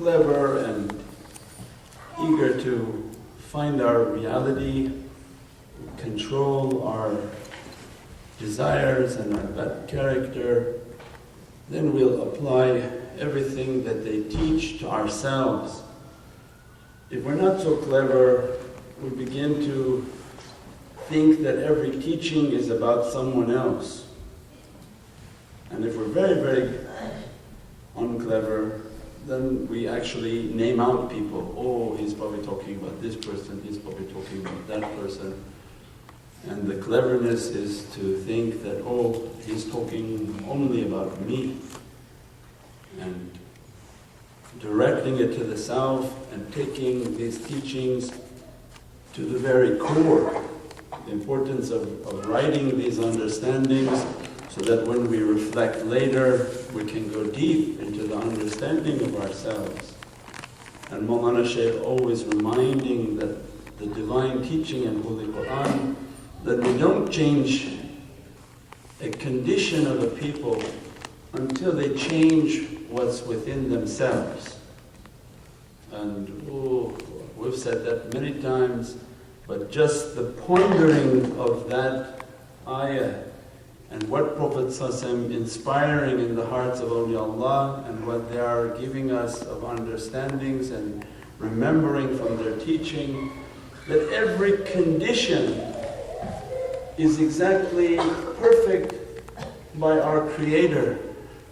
clever and eager to find our reality, control our desires and our bad character, then we'll apply everything that they teach to ourselves. If we're not so clever, we begin to think that every teaching is about someone else. And if we're very, very unclever, then we actually name out people. Oh, he's probably talking about this person, he's probably talking about that person. And the cleverness is to think that, oh, he's talking only about me. And directing it to the self and taking these teachings to the very core. The importance of writing these understandings so that when we reflect later, we can go deep into the understanding of ourselves. And Mawlana Shaykh always reminding that the divine teaching in Holy Qur'an, that we don't change a condition of a people until they change what's within themselves. And we've said that many times, but just the pondering of that ayah and what Prophet ﷺ inspiring in the hearts of awliyaullah and what they are giving us of understandings and remembering from their teaching, that every condition is exactly perfect by our Creator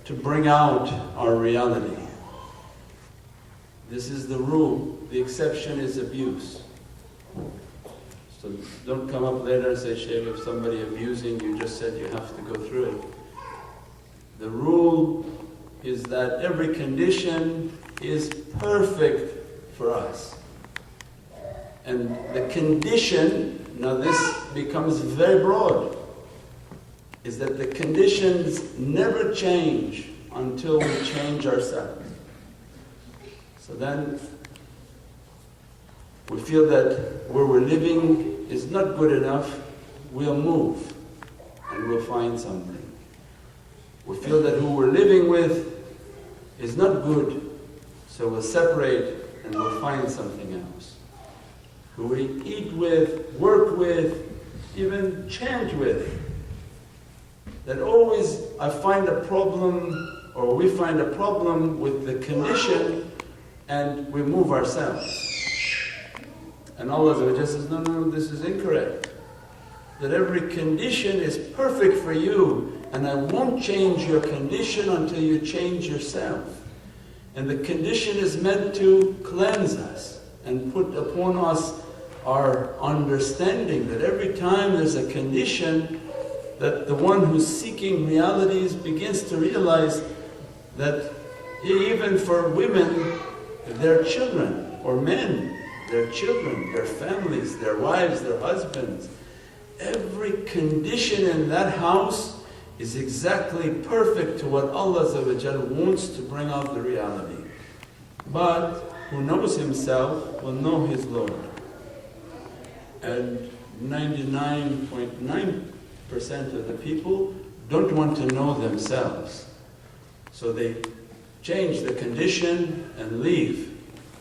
to bring out our reality. This is the rule, the exception is abuse. So don't come up later and say, Shaykh, if somebody abusing you, just said you have to go through it. The rule is that every condition is perfect for us. And the condition, now this becomes very broad, is that the conditions never change until we change ourselves. So then we feel that where we're living is not good enough, we'll move and we'll find something. We feel that who we're living with is not good, so we'll separate and we'll find something else. Who we eat with, work with, even chant with, that always I find a problem or we find a problem with the condition and we move ourselves. And Allah says, no, this is incorrect. That every condition is perfect for you and I won't change your condition until you change yourself. And the condition is meant to cleanse us and put upon us our understanding that every time there's a condition, that the one who's seeking realities begins to realize that even for women, their children, or men, their children, their families, their wives, their husbands, every condition in that house is exactly perfect to what Allah wants to bring out the reality. But who knows himself will know his Lord. And 99.9% of the people don't want to know themselves. So they change the condition and leave.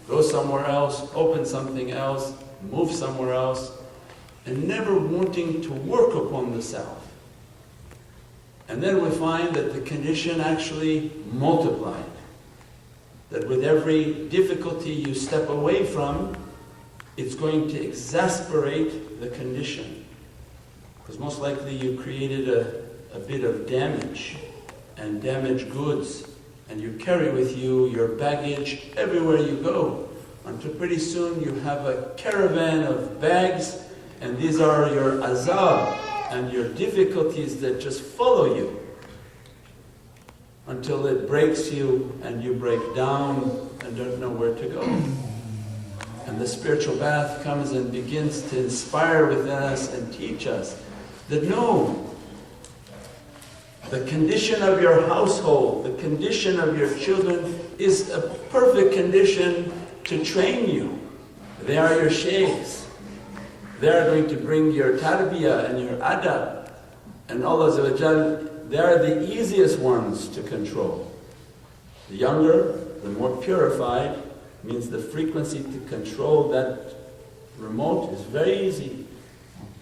Go somewhere else, open something else, move somewhere else, and never wanting to work upon the self. And then we find that the condition actually multiplied. That with every difficulty you step away from, it's going to exasperate the condition. Because most likely you created a bit of damage and damaged goods, and you carry with you your baggage everywhere you go, until pretty soon you have a caravan of bags, and these are your azab and your difficulties that just follow you until it breaks you and you break down and don't know where to go. And the spiritual bath comes and begins to inspire within us and teach us that no, the condition of your household, the condition of your children is a perfect condition to train you. They are your shaykhs. They are going to bring your tarbiyah and your adab. And Allah, they are the easiest ones to control. The younger, the more purified, means the frequency to control that remote is very easy.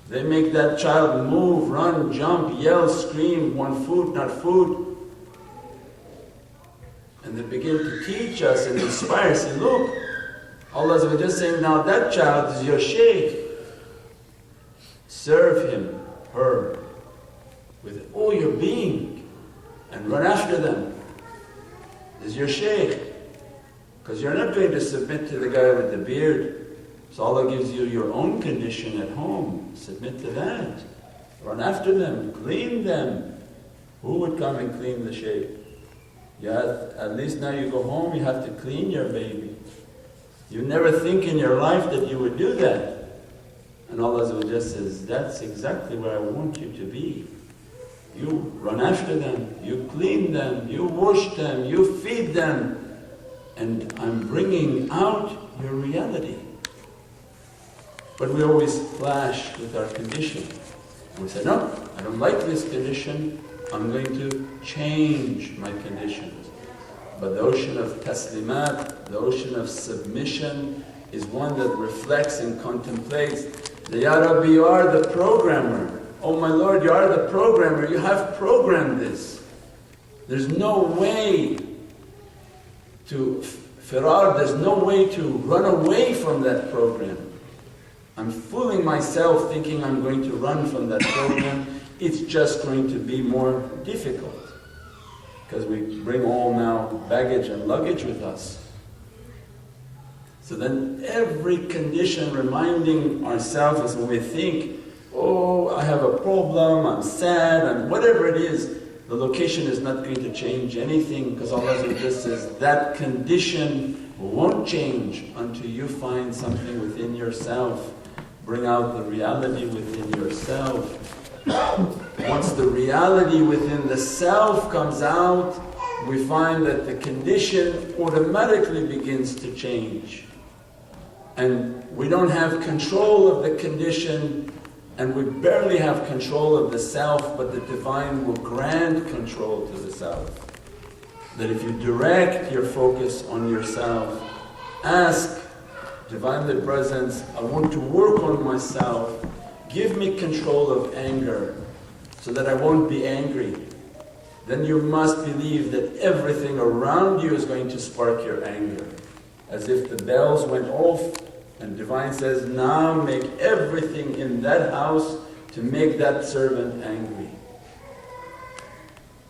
They make that child move, run, jump, yell, scream, want food, not food. And they begin to teach us and inspire. Say, look, Allah is just saying, now that child is your Shaykh. Serve him, her, with all your being and run after them. This is your Shaykh. Because you're not going to submit to the guy with the beard. So Allah gives you your own condition at home. Submit to that. Run after them, clean them. Who would come and clean the Shaykh? At least now you go home, you have to clean your baby. You never think in your life that you would do that. And Allah just says, that's exactly where I want you to be. You run after them, you clean them, you wash them, you feed them. And I'm bringing out your reality. But we always clash with our condition. And we say, no, I don't like this condition, I'm going to change my conditions. But the ocean of taslimat, the ocean of submission is one that reflects and contemplates that, Ya Rabbi, you are the programmer. Oh my Lord, you are the programmer, you have programmed this. There's no way to firar, there's no way to run away from that program. I'm fooling myself thinking I'm going to run from that program. It's just going to be more difficult because we bring all now baggage and luggage with us. So then every condition reminding ourselves as when we think, oh, I have a problem, I'm sad, and whatever it is, the location is not going to change anything because Allah just says that condition won't change until you find something within yourself. Bring out the reality within yourself. Once the reality within the self comes out, we find that the condition automatically begins to change. And we don't have control of the condition, and we barely have control of the self, but the Divine will grant control to the self. That if you direct your focus on yourself, ask Divinely Presence, I want to work on myself, give me control of anger so that I won't be angry. Then you must believe that everything around you is going to spark your anger. As if the bells went off and Divine says, now make everything in that house to make that servant angry.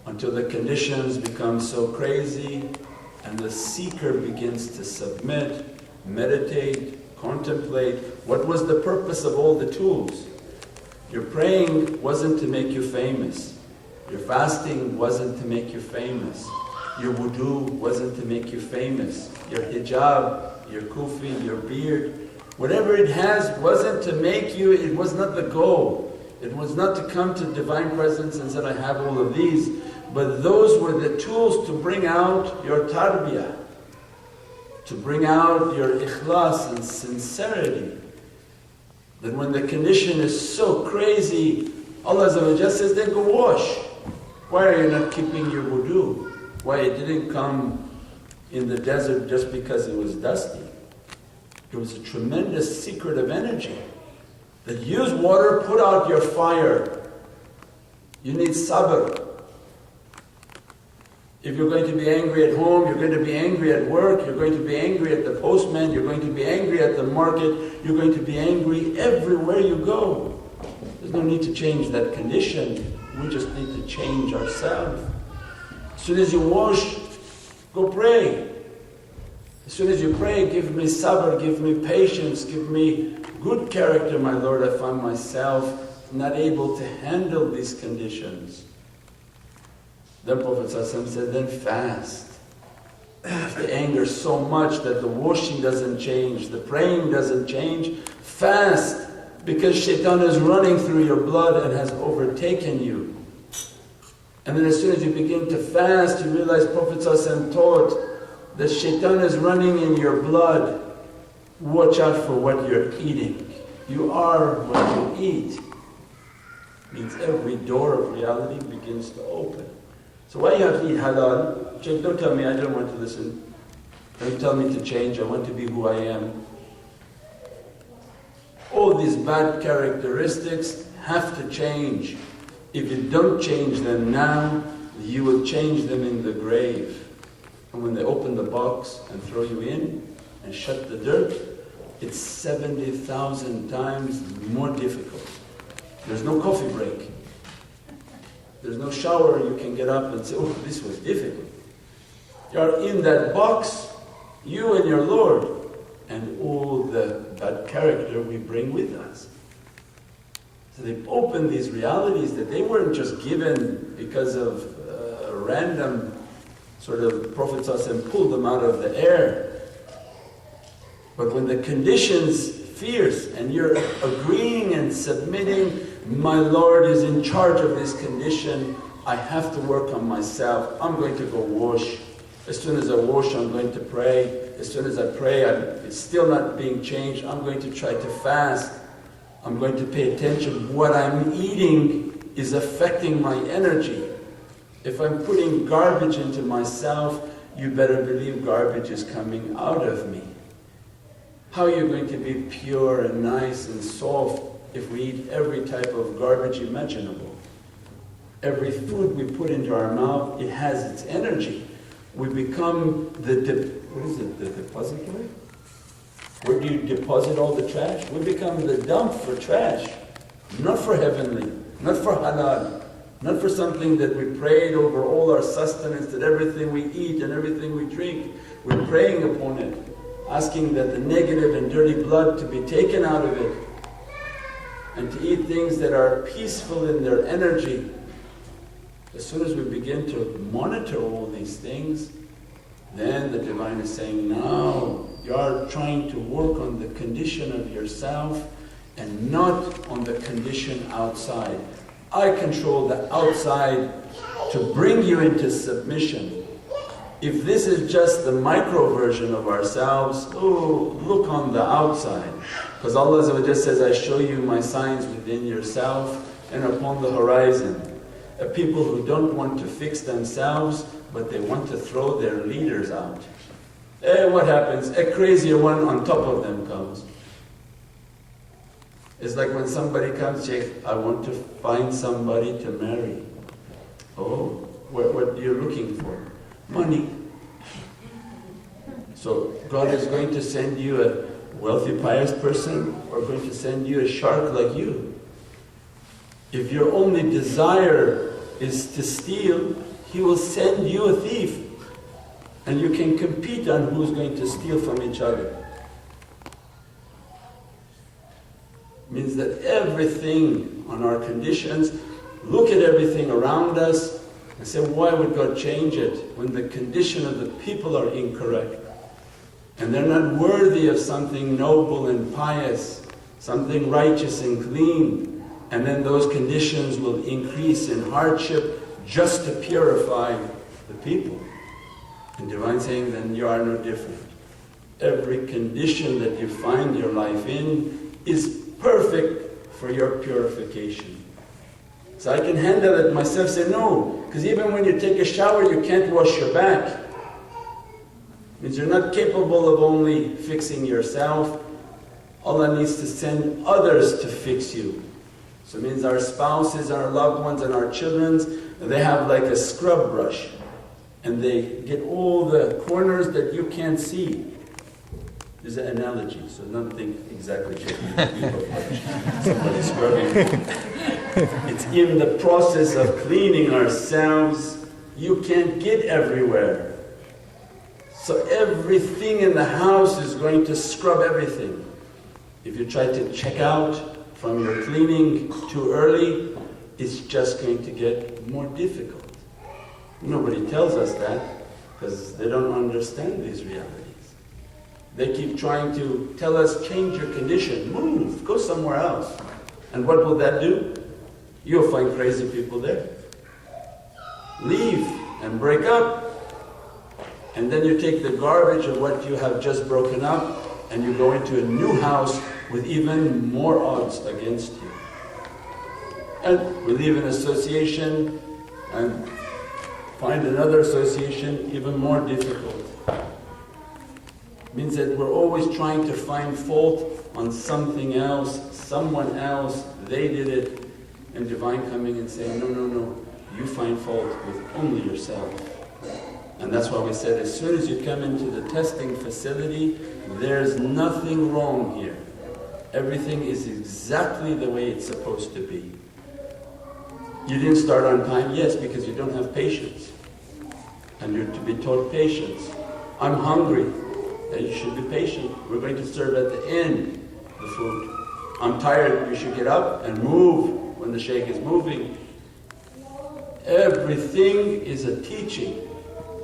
Until the conditions become so crazy and the seeker begins to submit, meditate, contemplate. What was the purpose of all the tools? Your praying wasn't to make you famous. Your fasting wasn't to make you famous. Your wudu wasn't to make you famous. Your hijab, your kufi, your beard, whatever it has wasn't to make you, it was not the goal. It was not to come to Divine Presence and say, I have all of these. But those were the tools to bring out your tarbiyah, to bring out your ikhlas and sincerity. That when the condition is so crazy, Allah says, then go wash. Why are you not keeping your wudu? Why it didn't come in the desert just because it was dusty. It was a tremendous secret of energy. That use water, put out your fire. You need sabr. If you're going to be angry at home, you're going to be angry at work, you're going to be angry at the postman, you're going to be angry at the market, you're going to be angry everywhere you go. There's no need to change that condition, we just need to change ourselves. As soon as you wash, go pray. As soon as you pray, give me sabr, give me patience, give me good character, my Lord. I find myself not able to handle these conditions. Then Prophet said, then fast. If the anger is so much that the washing doesn't change, the praying doesn't change, fast, because shaitan is running through your blood and has overtaken you. And then as soon as you begin to fast, you realize Prophet taught that shaitan is running in your blood. Watch out for what you're eating. You are what you eat. Means every door of reality begins to open. So why you have to eat halal? Shaykh, don't tell me, I don't want to listen. Don't tell me to change, I want to be who I am. All these bad characteristics have to change. If you don't change them now, you will change them in the grave. And when they open the box and throw you in and shut the dirt, it's 70,000 times more difficult. There's no coffee break. There's no shower you can get up and say, oh, this was difficult. You're in that box, you and your Lord, and all the bad character we bring with us. So they've opened these realities that they weren't just given because of random sort of Prophet ﷺ pulled them out of the air. But when the condition's fierce and you're agreeing and submitting, my Lord is in charge of this condition, I have to work on myself, I'm going to go wash. As soon as I wash, I'm going to pray. As soon as I pray, it's still not being changed, I'm going to try to fast. I'm going to pay attention. What I'm eating is affecting my energy. If I'm putting garbage into myself, you better believe garbage is coming out of me. How are you going to be pure and nice and soft if we eat every type of garbage imaginable? Every food we put into our mouth, it has its energy. We become the depository? Where do you deposit all the trash? We become the dump for trash, not for heavenly, not for halal, not for something that we prayed over all our sustenance, that everything we eat and everything we drink, we're praying upon it, asking that the negative and dirty blood to be taken out of it, and to eat things that are peaceful in their energy. As soon as we begin to monitor all these things, then the Divine is saying, now you are trying to work on the condition of yourself and not on the condition outside. I control the outside to bring you into submission. If this is just the micro version of ourselves, oh, look on the outside. Because Allah says, I show you my signs within yourself and upon the horizon. People who don't want to fix themselves, but they want to throw their leaders out. What happens? A crazier one on top of them comes. It's like when somebody comes, Shaykh, I want to find somebody to marry. Oh, what are you looking for? Money. So God is going to send you a wealthy, pious person, or going to send you a shark like you. If your only desire is to steal, He will send you a thief. And you can compete on who's going to steal from each other. Means that everything on our conditions, look at everything around us and say, why would God change it when the condition of the people are incorrect? And they're not worthy of something noble and pious, something righteous and clean. And then those conditions will increase in hardship just to purify the people. And Divine saying, then you are no different. Every condition that you find your life in is perfect for your purification. So I can handle it myself, say no, because even when you take a shower you can't wash your back. It means you're not capable of only fixing yourself. Allah needs to send others to fix you. So it means our spouses, our loved ones and our children, they have like a scrub brush and they get all the corners that you can't see. There's an analogy, so don't think exactly somebody scrubbing. It's in the process of cleaning ourselves, you can't get everywhere. So everything in the house is going to scrub everything. If you try to check out from your cleaning too early, it's just going to get more difficult. Nobody tells us that because they don't understand these realities. They keep trying to tell us, change your condition, move, go somewhere else. And what will that do? You'll find crazy people there. Leave and break up. And then you take the garbage of what you have just broken up and you go into a new house with even more odds against you. And we leave an association and find another association even more difficult. Means that we're always trying to find fault on something else, someone else, they did it. And Divine coming and saying, no, no, no, you find fault with only yourself. And that's why we said as soon as you come into the testing facility, there's nothing wrong here. Everything is exactly the way it's supposed to be. You didn't start on time, yes, because you don't have patience. And you're to be taught patience. I'm hungry, then you should be patient. We're going to serve at the end the food. I'm tired, you should get up and move when the Shaykh is moving. Everything is a teaching.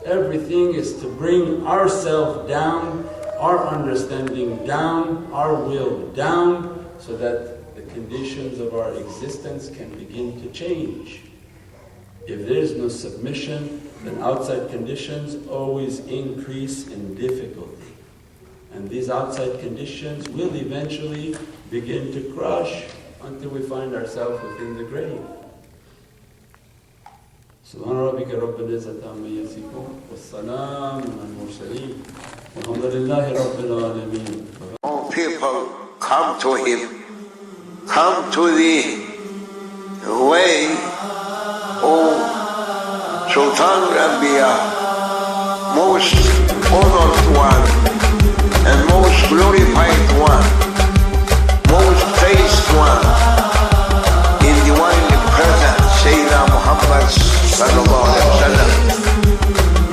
Everything is to bring ourselves down, our understanding down, our will down, so that the conditions of our existence can begin to change. If there is no submission, then outside conditions always increase in difficulty. And these outside conditions will eventually begin to crush until we find ourselves within the grave. Subhana rabbika rabbil izzati amma yasifun wassalamun alal mursaleen walhamdulillahi rabbil alameen. All people come to him, come to the way of Sultan Rabia, most honored one, and